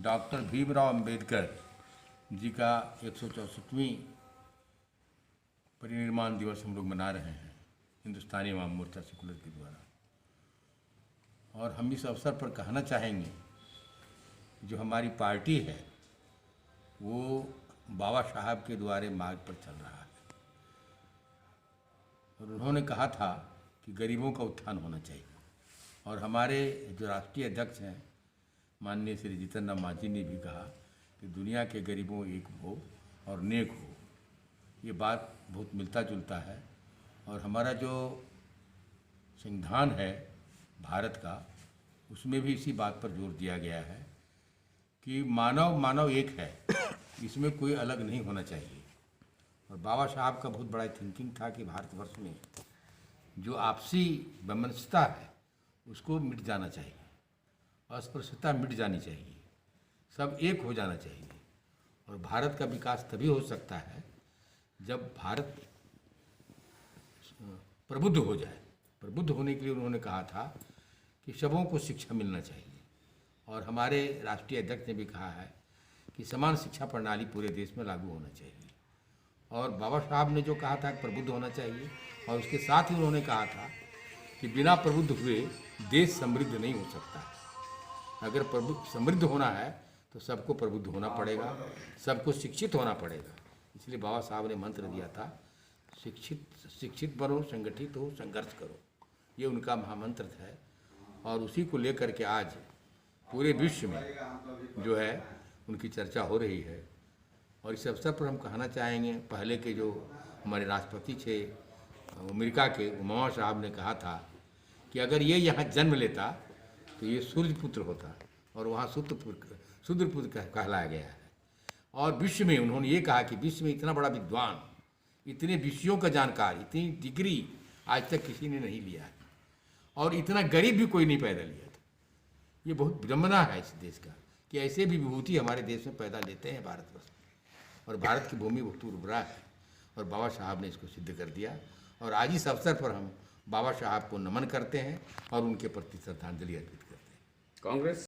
Doctor Bhimrao Ambedkar ji का 164वीं परिनिर्वाण दिवस हम लोग मना रहे हैं हिंदुस्तानी अवाम मोर्चा सेकुलर के द्वारा। और हम इस अवसर पर कहना चाहेंगे जो हमारी पार्टी है वो बाबा साहब के द्वारे मार्ग पर चल रहा है और उन्होंने कहा था कि गरीबों का उत्थान होना चाहिए। और हमारे जो राष्ट्रीय अध्यक्ष हैं माननीय श्री जीतन राम मांझी ने भी कहा कि दुनिया के गरीबों एक हो और नेक हो। ये बात बहुत मिलता जुलता है और हमारा जो संविधान है भारत का उसमें भी इसी बात पर जोर दिया गया है कि मानव मानव एक है, इसमें कोई अलग नहीं होना चाहिए। और बाबा साहब का बहुत बड़ा थिंकिंग था कि भारतवर्ष में जो आपसी वैमनस्यता है उसको मिट जाना चाहिए, अस्पृश्यता मिट जानी चाहिए, सब एक हो जाना चाहिए। और भारत का विकास तभी हो सकता है जब भारत प्रबुद्ध हो जाए। प्रबुद्ध होने के लिए उन्होंने कहा था कि सबों को शिक्षा मिलना चाहिए। और हमारे राष्ट्रीय अध्यक्ष ने भी कहा है कि समान शिक्षा प्रणाली पूरे देश में लागू होना चाहिए। और बाबा साहब ने जो कहा था प्रबुद्ध होना चाहिए और उसके साथ ही उन्होंने कहा था कि बिना प्रबुद्ध हुए देश समृद्ध नहीं हो सकता है। अगर समृद्ध होना है तो सबको प्रबुद्ध होना पड़ेगा, सबको शिक्षित होना पड़ेगा। इसलिए बाबा साहब ने मंत्र दिया था शिक्षित बनो, संगठित हो, संघर्ष करो। ये उनका महामंत्र है और उसी को लेकर के आज पूरे विश्व में जो है उनकी चर्चा हो रही है। और इस अवसर पर हम कहना चाहेंगे, पहले के जो हमारे राष्ट्रपति थे अमेरिका के, उमा साहब ने कहा था कि अगर ये यहाँ जन्म लेता तो ये सूर्यपुत्र होता और वहाँ शूद्रपुत्र कहलाया गया है। और विश्व में उन्होंने ये कहा कि विश्व में इतना बड़ा विद्वान, इतने विषयों का जानकार, इतनी डिग्री आज तक किसी ने नहीं लिया है और इतना गरीब भी कोई नहीं पैदा लिया था। ये बहुत विडम्बना है इस देश का कि ऐसे भी विभूति हमारे देश में पैदा लेते हैं भारतवर्ष में। और भारत की भूमि बहुत उर्वरा है और बाबा साहब ने इसको सिद्ध कर दिया। और आज इस अवसर पर हम बाबा साहब को नमन करते हैं और उनके प्रति श्रद्धांजलि अर्पित करते हैं। कांग्रेस